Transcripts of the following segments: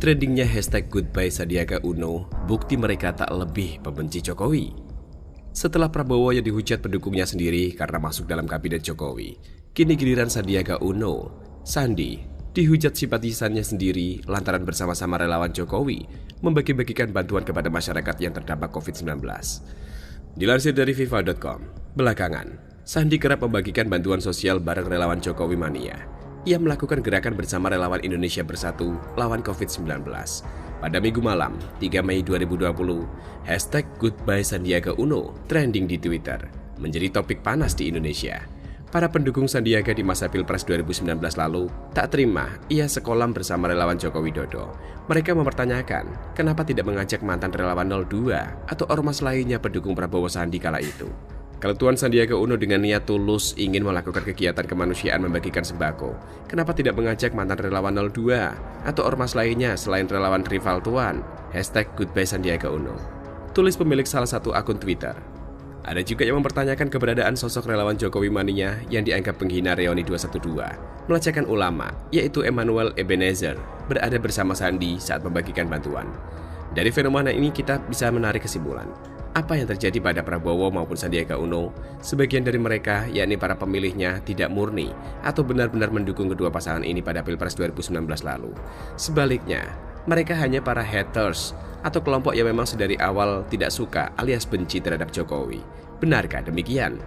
Trendingnya hashtag Goodbye Sandiaga Uno, bukti mereka tak lebih pembenci Jokowi. Setelah Prabowo yang dihujat pendukungnya sendiri karena masuk dalam kabinet Jokowi, kini giliran Sandiaga Uno, Sandi, dihujat simpatisannya sendiri lantaran bersama-sama relawan Jokowi membagi-bagikan bantuan kepada masyarakat yang terdampak COVID-19. Dilansir dari FIFA.com, belakangan, Sandi kerap membagikan bantuan sosial bareng relawan Jokowi Mania. Ia melakukan gerakan bersama relawan Indonesia Bersatu lawan COVID-19. Pada Minggu malam, 3 Mei 2020, hashtag Goodbye Sandiaga Uno trending di Twitter, menjadi topik panas di Indonesia. Para pendukung Sandiaga di masa Pilpres 2019 lalu tak terima ia sekolam bersama relawan Joko Widodo. Mereka mempertanyakan kenapa tidak mengajak mantan relawan 02 atau ormas lainnya pendukung Prabowo Sandi kala itu. Kalau Tuan Sandiaga Uno dengan niat tulus ingin melakukan kegiatan kemanusiaan membagikan sembako, kenapa tidak mengajak mantan relawan 02 atau ormas lainnya selain relawan rival Tuan? Hashtag Goodbye Sandiaga Uno, tulis pemilik salah satu akun Twitter. Ada juga yang mempertanyakan keberadaan sosok relawan Jokowi Mania yang dianggap penghina Reuni 212, melecehkan ulama, yaitu Emmanuel Ebenezer, berada bersama Sandi saat membagikan bantuan. Dari fenomena ini kita bisa menarik kesimpulan. Apa yang terjadi pada Prabowo maupun Sandiaga Uno, sebagian dari mereka, yakni para pemilihnya, tidak murni atau benar-benar mendukung kedua pasangan ini pada Pilpres 2019 lalu. Sebaliknya, mereka hanya para haters atau kelompok yang memang sedari awal tidak suka alias benci terhadap Jokowi. Benarkah demikian?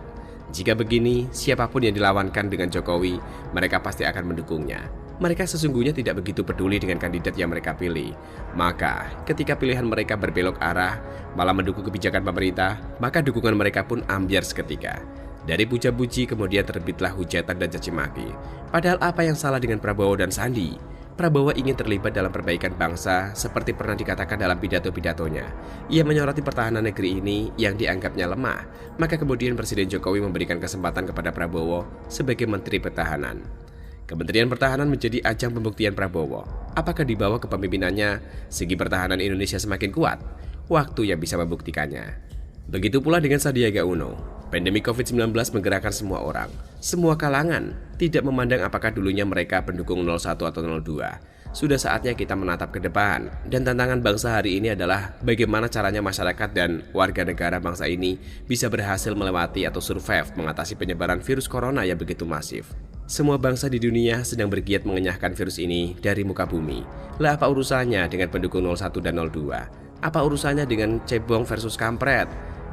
Jika begini, siapapun yang dilawankan dengan Jokowi, mereka pasti akan mendukungnya. Mereka sesungguhnya tidak begitu peduli dengan kandidat yang mereka pilih. Maka, ketika pilihan mereka berbelok arah, malah mendukung kebijakan pemerintah, maka dukungan mereka pun ambiar seketika. Dari puja-puji kemudian terbitlah hujatan dan caci maki. Padahal apa yang salah dengan Prabowo dan Sandi? Prabowo ingin terlibat dalam perbaikan bangsa seperti pernah dikatakan dalam pidato-pidatonya. Ia menyoroti pertahanan negeri ini yang dianggapnya lemah. Maka kemudian Presiden Jokowi memberikan kesempatan kepada Prabowo sebagai Menteri Pertahanan. Kementerian Pertahanan menjadi ajang pembuktian Prabowo. Apakah di bawah kepemimpinannya segi pertahanan Indonesia semakin kuat? Waktu yang bisa membuktikannya. Begitu pula dengan Sandiaga Uno. Pandemi COVID-19 menggerakkan semua orang, semua kalangan, tidak memandang apakah dulunya mereka pendukung 01 atau 02. Sudah saatnya kita menatap ke depan, dan tantangan bangsa hari ini adalah bagaimana caranya masyarakat dan warga negara bangsa ini bisa berhasil melewati atau survive mengatasi penyebaran virus corona yang begitu masif. Semua bangsa di dunia sedang bergiat mengenyahkan virus ini dari muka bumi. Lah apa urusannya dengan pendukung 01 dan 02? Apa urusannya dengan cebong versus kampret?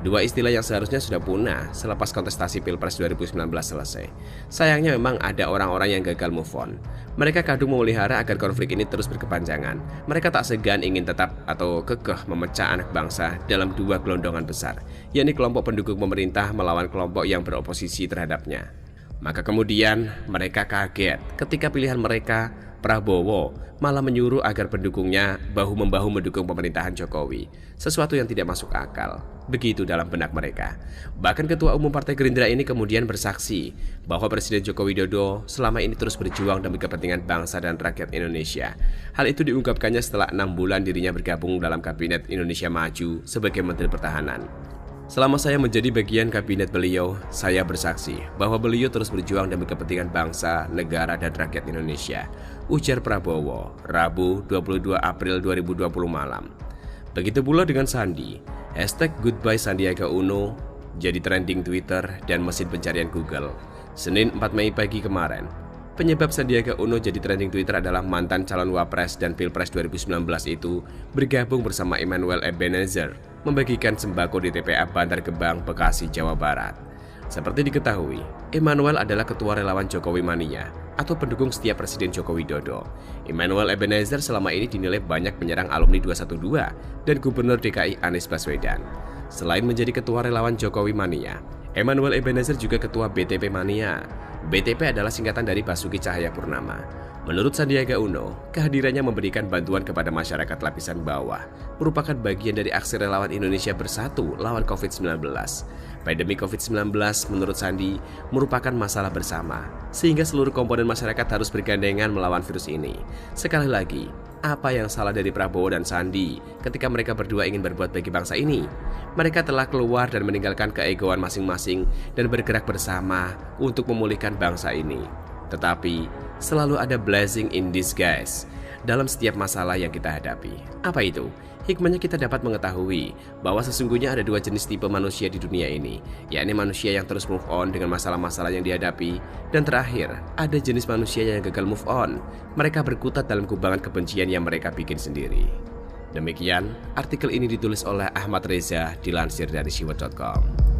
Dua istilah yang seharusnya sudah punah selepas kontestasi Pilpres 2019 selesai. Sayangnya memang ada orang-orang yang gagal move on. Mereka kadung memelihara agar konflik ini terus berkepanjangan. Mereka tak segan ingin tetap atau kekeh memecah anak bangsa dalam dua gelondongan besar, yakni kelompok pendukung pemerintah melawan kelompok yang beroposisi terhadapnya. Maka kemudian mereka kaget ketika pilihan mereka, Prabowo, malah menyuruh agar pendukungnya bahu-membahu mendukung pemerintahan Jokowi. Sesuatu yang tidak masuk akal. Begitu dalam benak mereka. Bahkan Ketua Umum Partai Gerindra ini kemudian bersaksi bahwa Presiden Joko Widodo selama ini terus berjuang demi kepentingan bangsa dan rakyat Indonesia. Hal itu diungkapkannya setelah 6 bulan dirinya bergabung dalam Kabinet Indonesia Maju sebagai Menteri Pertahanan. Selama saya menjadi bagian kabinet beliau, saya bersaksi bahwa beliau terus berjuang demi kepentingan bangsa, negara, dan rakyat Indonesia, ujar Prabowo, Rabu 22 April 2020 malam. Begitu pula dengan Sandi, hashtag Goodbye Sandiaga Uno jadi trending Twitter dan mesin pencarian Google. Senin 4 Mei pagi kemarin, penyebab Sandiaga Uno jadi trending Twitter adalah mantan calon Wapres dan Pilpres 2019 itu bergabung bersama Emmanuel Ebenezer membagikan sembako di TPA Bantar Gebang, Bekasi, Jawa Barat. Seperti diketahui, Emmanuel adalah ketua relawan Jokowi Mania atau pendukung setia Presiden Joko Widodo. Emmanuel Ebenezer selama ini dinilai banyak menyerang alumni 212 dan Gubernur DKI Anies Baswedan. Selain menjadi ketua relawan Jokowi Mania, Emmanuel Ebenezer juga ketua BTP Mania. BTP adalah singkatan dari Basuki Cahayapurnama. Menurut Sandiaga Uno, kehadirannya memberikan bantuan kepada masyarakat lapisan bawah merupakan bagian dari aksi relawan Indonesia Bersatu lawan COVID-19. Pandemi COVID-19 menurut Sandi merupakan masalah bersama, sehingga seluruh komponen masyarakat harus bergandengan melawan virus ini. Sekali lagi, apa yang salah dari Prabowo dan Sandi ketika mereka berdua ingin berbuat bagi bangsa ini? Mereka telah keluar dan meninggalkan keegoan masing-masing dan bergerak bersama untuk memulihkan bangsa ini. Tetapi, selalu ada blessing in disguise. dalam setiap masalah yang kita hadapi. Apa itu? Hikmahnya kita dapat mengetahui bahwa sesungguhnya ada dua jenis tipe manusia di dunia ini, yakni manusia yang terus move on dengan masalah-masalah yang dihadapi, dan terakhir, ada jenis manusia yang gagal move on. Mereka berkutat dalam kubangan kebencian yang mereka bikin sendiri. Demikian, artikel ini ditulis oleh Ahmad Reza, dilansir dari siwet.com.